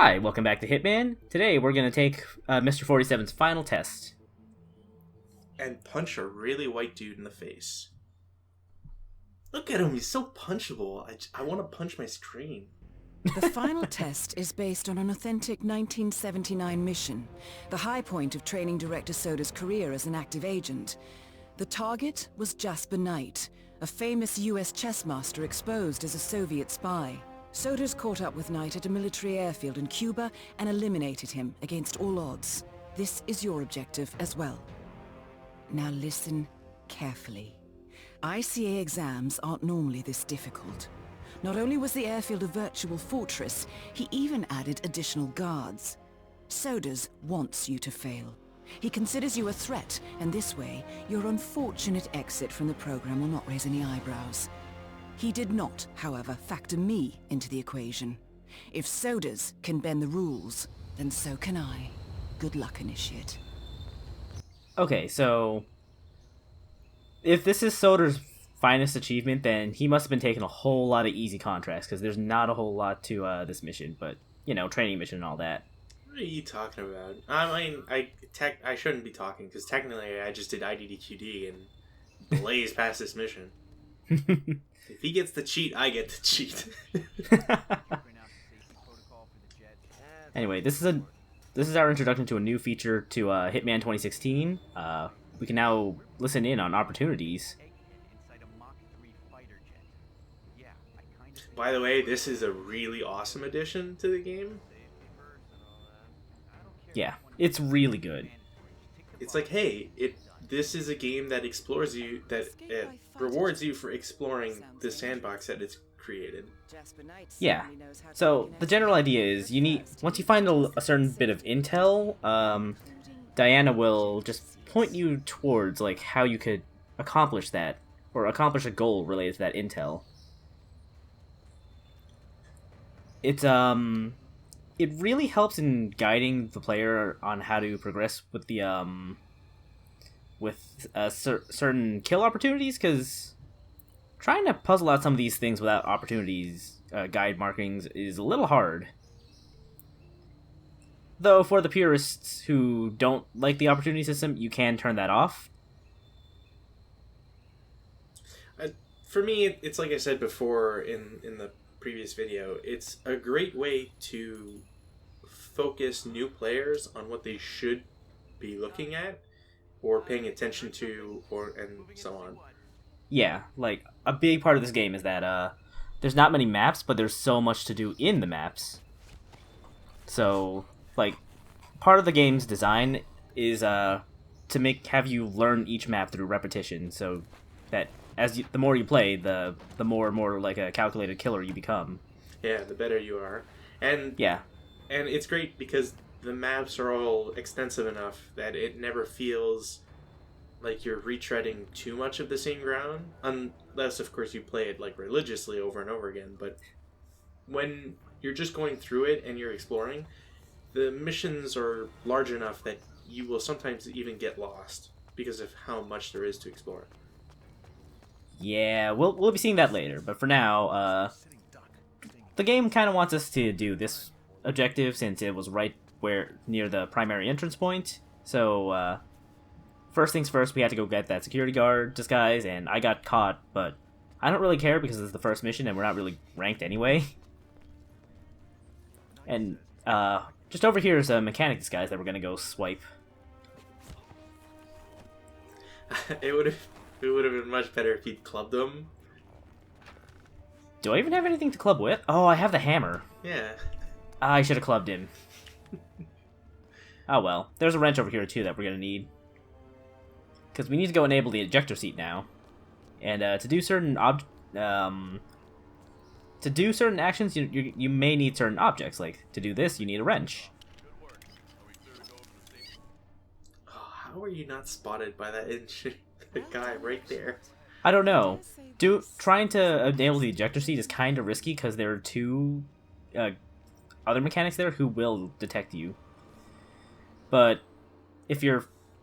Hi, welcome back to Hitman. Today we're going to take Mr. 47's final test. And punch a really white dude in the face. Look at him, he's so punchable. I want to punch my screen. The final test is based on an authentic 1979 mission, the high point of training Director Soda's career as an active agent. The target was Jasper Knight, a famous US chess master exposed as a Soviet spy. Soda's caught up with Knight at a military airfield in Cuba and eliminated him against all odds. This is your objective as well. Now listen carefully. ICA exams aren't normally this difficult. Not only was the airfield a virtual fortress, he even added additional guards. Sodas wants you to fail. He considers you a threat, and this way, your unfortunate exit from the program will not raise any eyebrows. He did not, however, factor me into the equation. If Sodas can bend the rules, then so can I. Good luck, Initiate. Okay, so if this is Soder's finest achievement, then he must have been taking a whole lot of easy contracts, because there's not a whole lot to this mission, but, you know, training mission and all that. What are you talking about? I mean, I shouldn't be talking, because technically I just did IDDQD and blazed past this mission. If he gets the cheat, I get the cheat. Anyway, this is our introduction to a new feature to Hitman 2016. We can now listen in on opportunities. By the way, this is a really awesome addition to the game. Yeah, it's really good. It's like, hey, this is a game that explores you, that rewards you for exploring the sandbox that it's created. Yeah. So the general idea is once you find a certain bit of intel, Diana will just point you towards like how you could accomplish that or accomplish a goal related to that intel. It really helps in guiding the player on how to progress with the certain kill opportunities, because trying to puzzle out some of these things without opportunities guide markings is a little hard. Though for the purists who don't like the opportunity system, you can turn that off. For me, it's like I said before in the previous video, it's a great way to focus new players on what they should be looking at or paying attention to, and so on. Yeah, like a big part of this game is that there's not many maps, but there's so much to do in the maps. So, like, part of the game's design is to have you learn each map through repetition, so that the more you play, the more and more like a calculated killer you become. Yeah, the better you are. And yeah, and it's great because the maps are all extensive enough that it never feels like you're retreading too much of the same ground, unless of course you play it like religiously over and over again. But when you're just going through it and you're exploring, the missions are large enough that you will sometimes even get lost because of how much there is to explore. Yeah, we'll be seeing that later, but for now, the game kind of wants us to do this objective since it was right near the primary entrance point. So, first things first, we had to go get that security guard disguise, and I got caught, but I don't really care because it's the first mission and we're not really ranked anyway. And, just over here is a mechanic disguise that we're gonna go swipe. It would have been much better if he'd clubbed them. Do I even have anything to club with? Oh, I have the hammer. Yeah. I should have clubbed him. Oh well. There's a wrench over here too that we're gonna need. Because we need to go enable the ejector seat now. And to do certain actions, you may need certain objects. Like, to do this, you need a wrench. Oh, how are you not spotted by that guy right there? I don't know. Trying to enable the ejector seat is kind of risky because there are two other mechanics there who will detect you. But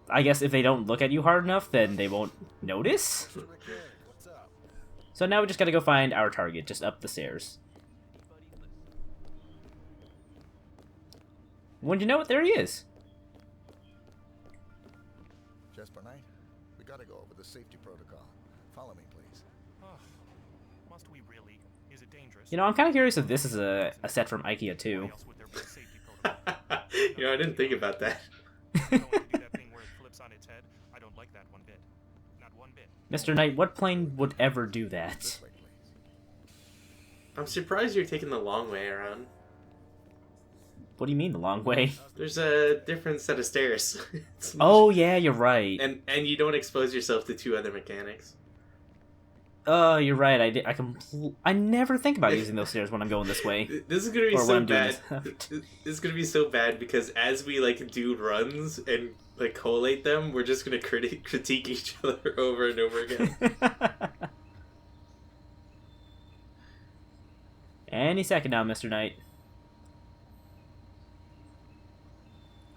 I guess if they don't look at you hard enough, then they won't notice. So now we just gotta go find our target just up the stairs. Wouldn't you know it? There he is. Jasper Knight, we gotta go over the safety protocol. Follow me, please. Must we really? Is it dangerous? You know, I'm kind of curious if this is a set from IKEA too. Why else would there be a safety protocol? You know, I didn't think about that. I don't want to do that thing where it flips on its head. I don't like that one bit. Not one bit. Mr. Knight, what plane would ever do that? This way, please. I'm surprised you're taking the long way around. What do you mean the long way? There's a different set of stairs. Oh yeah, you're right. And you don't expose yourself to 2 other mechanics. Oh, you're right. I never think about using those stairs when I'm going this way. This is gonna be Or when so I'm doing bad. this. This is gonna be so bad because as we like do runs and like collate them, we're just gonna critique each other over and over again. Any second now, Mr. Knight.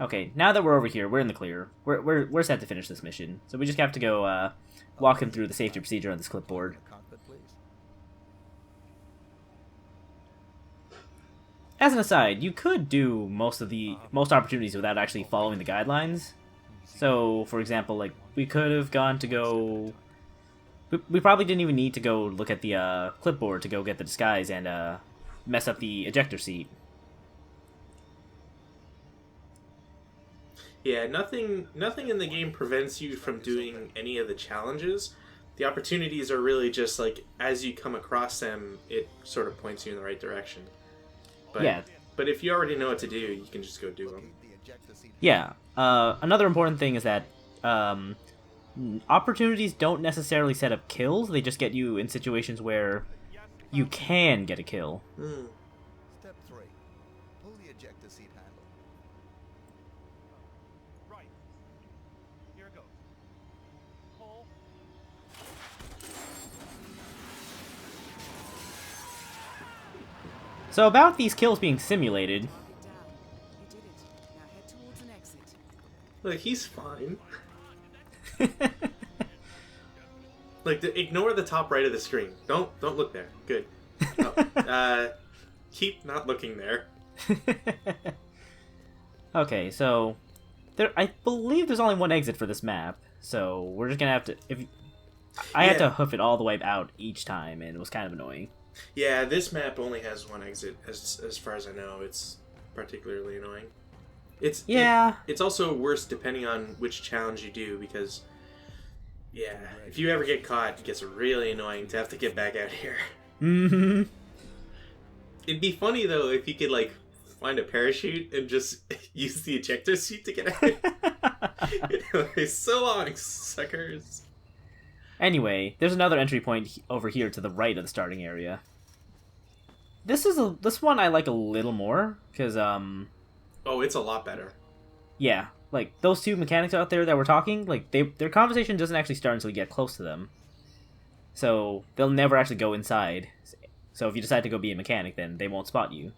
Okay, now that we're over here, we're in the clear. We're set to finish this mission, so we just have to go walk him through the safety procedure on this clipboard. Cockpit, please. As an aside, you could do most opportunities without actually following the guidelines. So, for example, like we could have gone to go. We probably didn't even need to go look at the clipboard to go get the disguise and mess up the ejector seat. Yeah, nothing in the game prevents you from doing any of the challenges. The opportunities are really just like as you come across them, it sort of points you in the right direction. But, Yeah. But if you already know what to do, you can just go do them. The ejector seat. Yeah. Another important thing is that opportunities don't necessarily set up kills. They just get you in situations where you can get a kill. Step 3. Pull the ejector seat handle. Right. Here it goes. Pull. So about these kills being simulated, Down. You did it. Now head towards an exit. Like he's fine. Like ignore the top right of the screen. Don't look there. Good. Oh, keep not looking there. okay, so I believe there's only one exit for this map, so we're just gonna have to. I had to hoof it all the way out each time, and it was kind of annoying. Yeah, this map only has one exit, as far as I know. It's particularly annoying. It's also worse depending on which challenge you do because, yeah, if you ever get caught, it gets really annoying to have to get back out here. Mm-hmm. It'd be funny though if you could like find a parachute and just use the ejector seat to get out. So long, suckers. Anyway, there's another entry point over here to the right of the starting area. This one I like a little more because Oh, it's a lot better. yeah, like those two mechanics out there that were talking, like their conversation doesn't actually start until you get close to them. So they'll never actually go inside. So if you decide to go be a mechanic, then they won't spot you.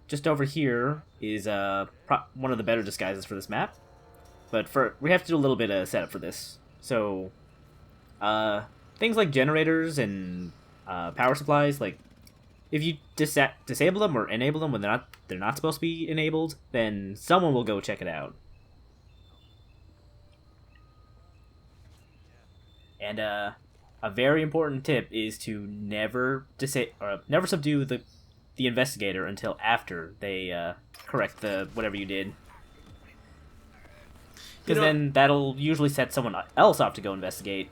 Just over here is one of the better disguises for this map. But we have to do a little bit of setup for this. So, things like generators and power supplies, like if you disable them or enable them when they're not supposed to be enabled, then someone will go check it out. And a very important tip is to never subdue the investigator until after they correct whatever you did. Because then that'll usually set someone else off to go investigate.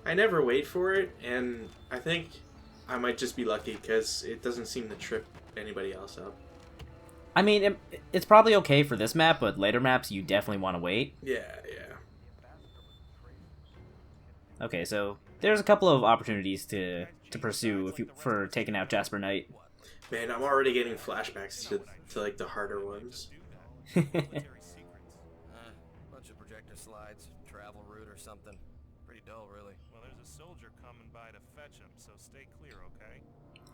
I never wait for it, and I think I might just be lucky because it doesn't seem to trip anybody else up. I mean, it's probably okay for this map, but later maps you definitely want to wait. Yeah. Okay, so there's a couple of opportunities to pursue for taking out Jasper Knight. Man, I'm already getting flashbacks to like the harder ones. Bunch of projector slides, travel route or something. Pretty dull, really. Well, there's a soldier coming by to fetch him, so stay clear, okay?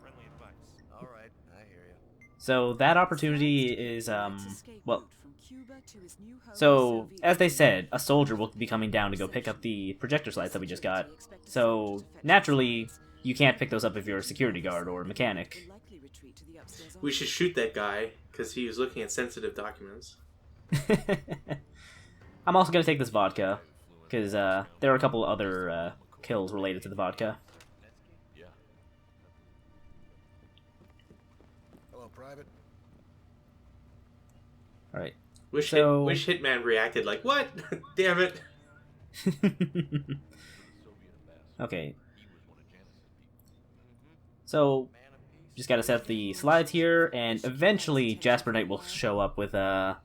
Friendly advice. All right, I hear you. So that opportunity is Escape well. route from Cuba to his new home So, in as they Soviet said, a soldier will be coming down to go pick up the projector slides that we just got. So, naturally, you can't pick those up if you're a security guard or a mechanic. retreat to the upstairs We should shoot that guy because he was looking at sensitive documents. I'm also gonna take this vodka because there are a couple other kills related to the vodka. Hello, Private. All right. Wish So- wish Hitman reacted like, what? Damn it. Okay. So, just gotta set up the slides here, and eventually Jasper Knight will show up with the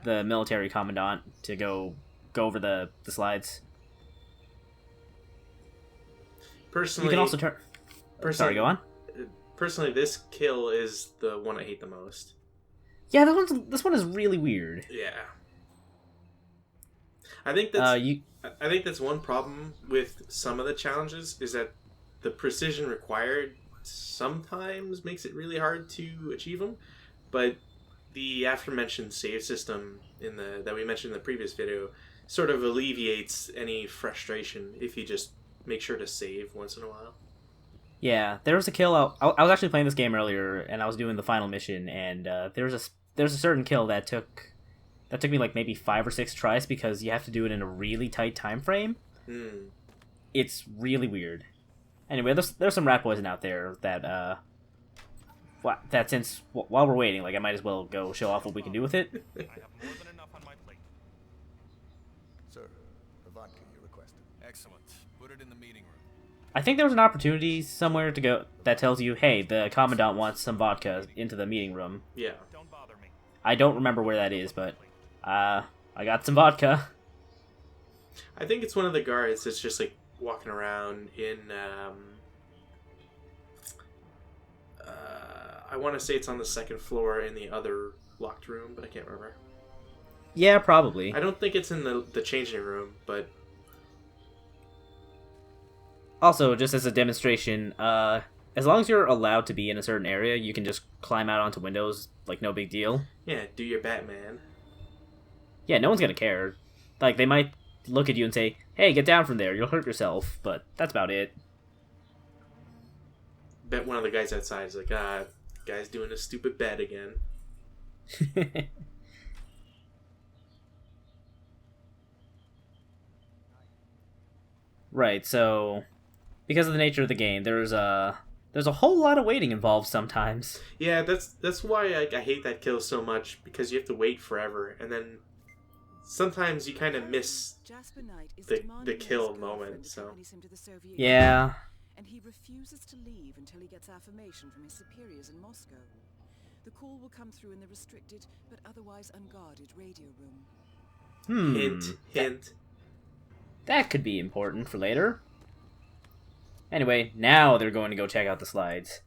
military commandant to go over the slides. Personally, You can also turn. Sorry, go on. Personally, this kill is the one I hate the most. Yeah, this one is really weird. Yeah. I think that's You I think that's one problem with some of the challenges is that the precision required sometimes makes it really hard to achieve them, but the aforementioned save system that we mentioned in the previous video sort of alleviates any frustration if you just make sure to save once in a while. Yeah, there was a kill. I was actually playing this game earlier, and I was doing the final mission, and there's a certain kill that took me like maybe 5 or 6 tries because you have to do it in a really tight time frame. It's really weird. Anyway, there's some rat poison out there that since while we're waiting, like I might as well go show off what we can do with it. I have more than enough on my plate. Sir, the vodka you requested. Excellent. Put it in the meeting room. I think there was an opportunity somewhere to go that tells you, hey, the commandant wants some vodka into the meeting room. Yeah. Don't bother me. I don't remember where that is, but I got some vodka. I think it's one of the guards that's just like walking around in I want to say it's on the second floor in the other locked room, but I can't remember. Yeah, probably. I don't think it's in the changing room, but Also, just as a demonstration, as long as you're allowed to be in a certain area, you can just climb out onto windows, like no big deal. yeah, do your Batman. Yeah, no one's gonna care. Like, they might look at you and say, hey, get down from there, you'll hurt yourself, but that's about it. Bet one of the guys outside is like, guy's doing a stupid bet again. Right, so because of the nature of the game, there's a whole lot of waiting involved sometimes. Yeah, that's why I hate that kill so much, because you have to wait forever, and then sometimes you kind of miss Jasper Knight is the demanding kill his moment, girlfriend so. accompanies him to the Soviet Yeah. Union, and he refuses to leave until he gets affirmation from his superiors in Moscow. The call will come through in the restricted but otherwise unguarded radio room. Hint. That could be important for later. Anyway, now they're going to go check out the slides.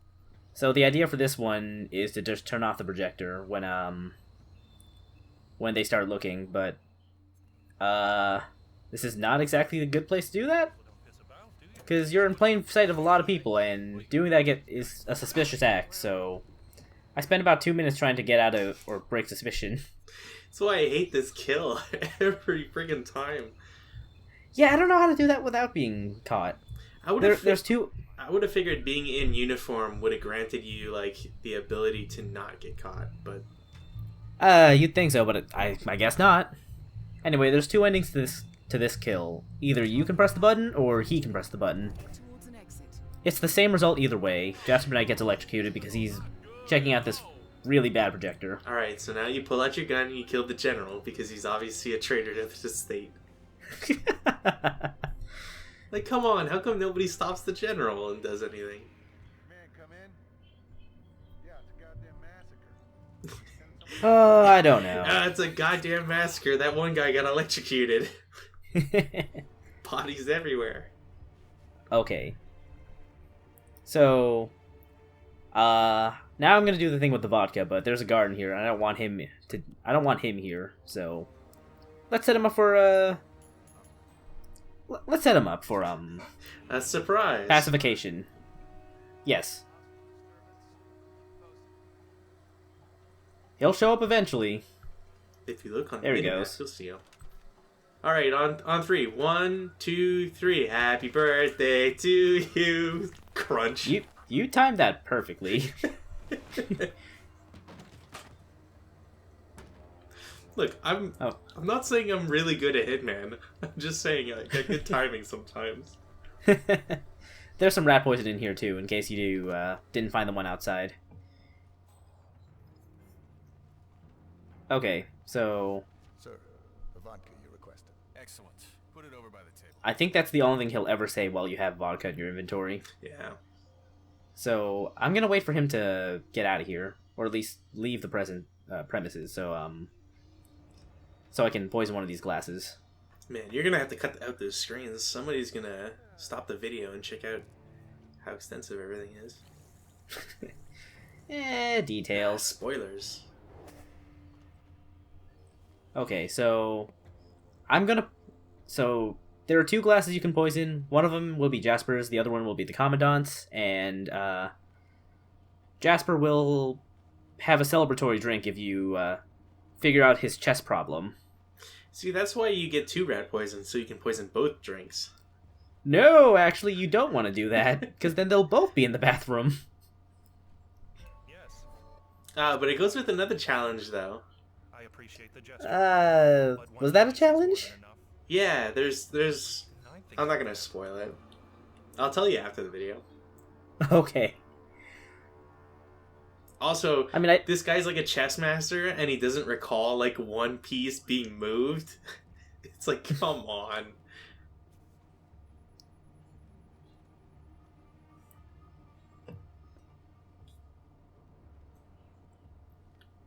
So the idea for this one is to just turn off the projector when they start looking, but this is not exactly a good place to do that, because you're in plain sight of a lot of people, and doing that is a suspicious act. So I spent about 2 minutes trying to get out of or break suspicion. That's why I hate this kill every friggin' time. Yeah, I don't know how to do that without being caught. I would have There's two. I would have figured being in uniform would have granted you like the ability to not get caught, but You'd think so, but I guess not. Anyway, there's 2 endings to this kill. Either you can press the button, or he can press the button. Towards an exit. It's the same result either way. Jasper Knight gets electrocuted because he's checking out this really bad projector. alright, so now you pull out your gun and you kill the general because he's obviously a traitor to the state. Like, come on, how come nobody stops the general and does anything? Man, come in. Yeah, it's a goddamn massacre. I don't know. It's a goddamn massacre. That one guy got electrocuted. Bodies everywhere. Okay. So, now I'm gonna do the thing with the vodka, but there's a guard in here, and I don't want him here. So, let's set him up for A surprise. pacification. Yes. He'll show up eventually. If you look on There the he mini-map, goes. you'll see him. Alright, on 3. 1, 2, 3. Happy birthday to you. Crunch. You timed that perfectly. Look, I'm not saying I'm really good at Hitman. I'm just saying I get good timing sometimes. There's some rat poison in here too, in case you didn't find the one outside. Okay, so Sir, the vodka you requested. Excellent. Put it over by the table. I think that's the only thing he'll ever say while you have vodka in your inventory. Yeah. So I'm gonna wait for him to get out of here, or at least leave the premises. So I can poison one of these glasses. Man, you're gonna have to cut out those screens. Somebody's gonna stop the video and check out how extensive everything is. Details. Spoilers. Okay, so So there are two glasses you can poison. One of them will be Jasper's, the other one will be the Commandant's, and Jasper will have a celebratory drink if you figure out his chess problem. See, that's why you get 2 rat poisons, so you can poison both drinks. No, actually, you don't want to do that, because then they'll both be in the bathroom. Yes, But it goes with another challenge, though. I appreciate the gesture. But Was that a one challenge? isn't enough. Yeah, there's... I think I'm not gonna spoil it. I'll tell you after the video. Okay. Also, I mean, this guy's like a chess master, and he doesn't recall, like, one piece being moved. It's like, come on.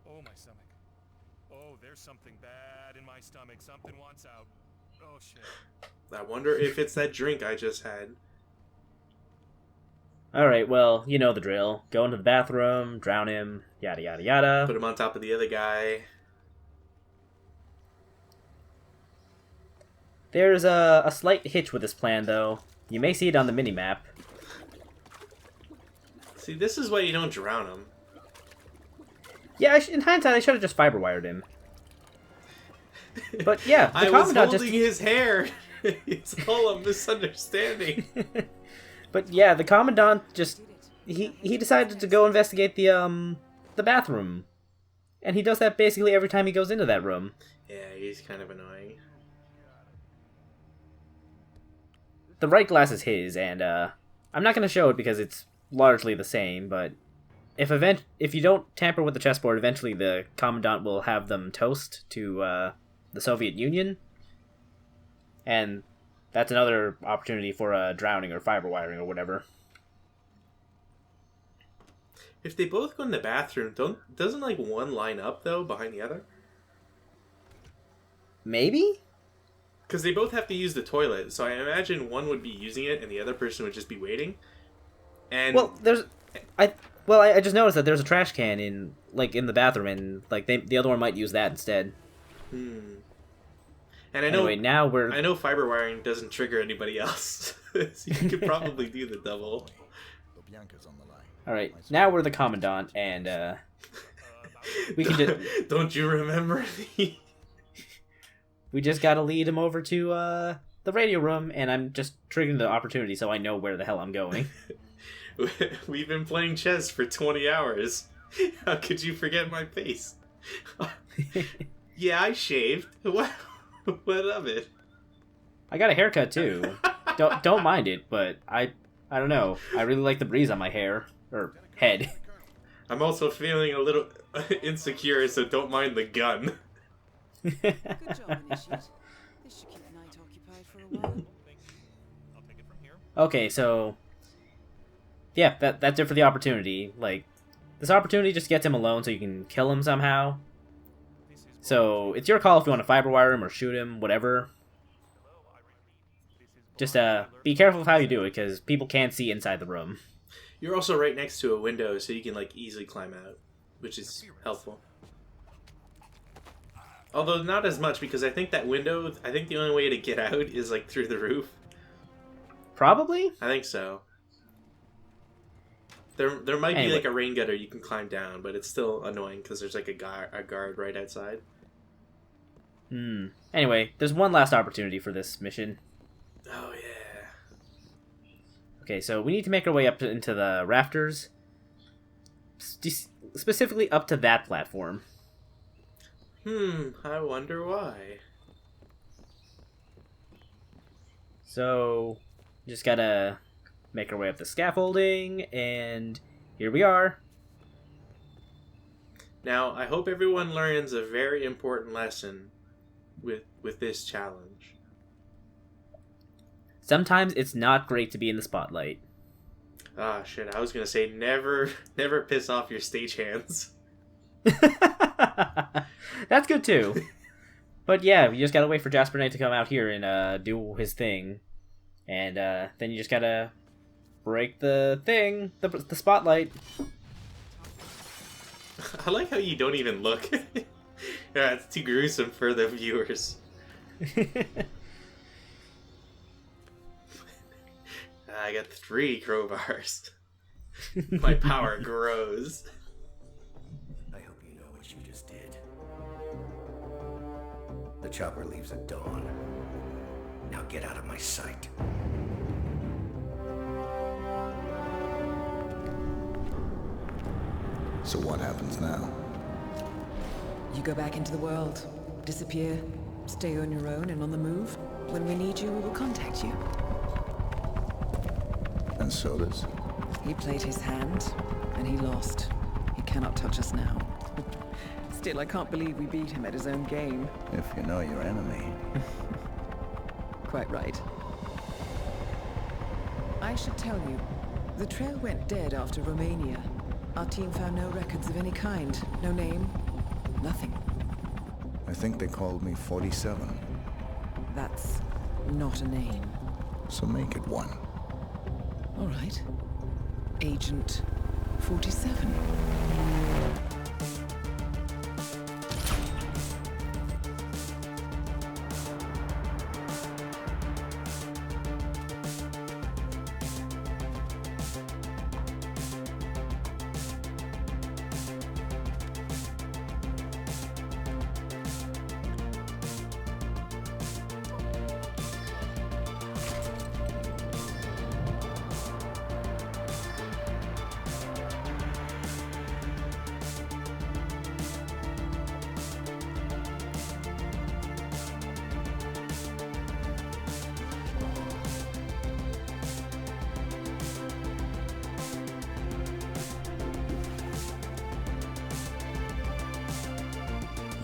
Oh, my stomach. Oh, there's something bad in my stomach. Something wants out. Oh, shit. I wonder if it's that drink I just had. Alright, well, you know the drill. Go into the bathroom, drown him, yada yada yada. Put him on top of the other guy. There's a slight hitch with this plan, though. You may see it on the minimap. See, this is why you don't drown him. Yeah, in hindsight, I should have just fiber-wired him. But yeah, the I was Commandant holding his hair. It's all a misunderstanding. But yeah, the Commandant just... He decided to go investigate the bathroom. And he does that basically every time he goes into that room. Yeah, he's kind of annoying. The right glass is his, and I'm not going to show it because it's largely the same, but if you don't tamper with the chessboard, eventually the Commandant will have them toast to the Soviet Union. And that's another opportunity for drowning or fiber wiring or whatever. If they both go in the bathroom, doesn't like one line up though behind the other? Maybe? Because they both have to use the toilet, so I imagine one would be using it and the other person would just be waiting. And Well, I just noticed that there's a trash can in the bathroom, and like the other one might use that instead. And I know Anyway, now I know fiber wiring doesn't trigger anybody else, so you could probably do the double. Bianca's on the line. All right, now we're the Commandant, and we can just Don't you remember me? we just gotta lead him over to the radio room, and I'm just triggering the opportunity so I know where the hell I'm going. We've been playing chess for 20 hours. How could you forget my face? Yeah, I shaved. What of it? I got a haircut too. Don't mind it, but I don't know. I really like the breeze on my hair or head. I'm also feeling a little insecure, so don't mind the gun. Good job, Initiate. This should keep Knight occupied for a while. I'll take it from here. Okay, so yeah, that's it for the opportunity. Like, this opportunity just gets him alone so you can kill him somehow. So it's your call if you want to fiber wire him or shoot him, whatever. Just be careful of how you do it, because people can't see inside the room. You're also right next to a window, so you can like easily climb out, which is helpful. Although not as much, because I think that window, I think the only way to get out is like through the roof. Probably? I think so. There might be like a rain gutter you can climb down, but it's still annoying because there's like a guard right outside. Anyway, there's one last opportunity for this mission. Oh yeah. Okay, so we need to make our way up into the rafters. specifically up to that platform. I wonder why. So, just gotta make our way up the scaffolding, and here we are. Now, I hope everyone learns a very important lesson with this challenge. Sometimes it's not great to be in the spotlight. Ah, shit, I was gonna say never piss off your stagehands. That's good too. But yeah, you just gotta wait for Jasper Knight to come out here and do his thing. And then you just gotta break the thing, the spotlight. I like how you don't even look. Yeah, it's too gruesome for the viewers. I got 3 crowbars. My power grows. I hope you know what you just did. The chopper leaves at dawn. Now get out of my sight. So what happens now? You go back into the world, disappear, stay on your own and on the move. When we need you, we will contact you. And so does. He played his hand, and he lost. He cannot touch us now. Still, I can't believe we beat him at his own game. If you know your enemy. Quite right. I should tell you, the trail went dead after Romania. Our team found no records of any kind. No name. Nothing. I think they called me 47. That's not a name. So make it one. All right. Agent 47.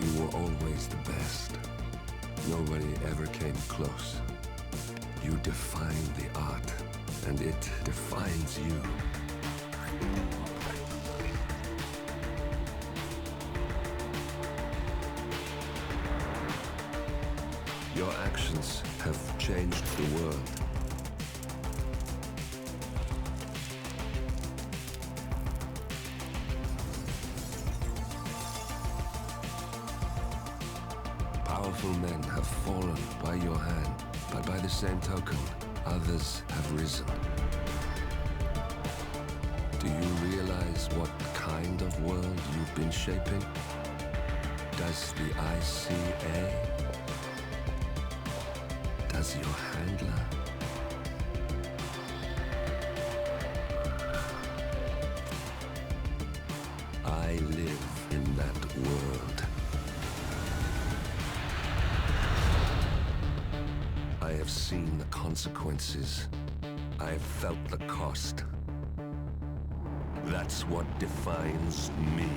You were always the best. Nobody ever came close. You define the art, and it defines you. Your actions have changed the world. Powerful men have fallen by your hand, but by the same token, others have risen. Do you realize what kind of world you've been shaping? Does the ICA? Does your handler? I live in that world. I have seen the consequences. I have felt the cost. That's what defines me.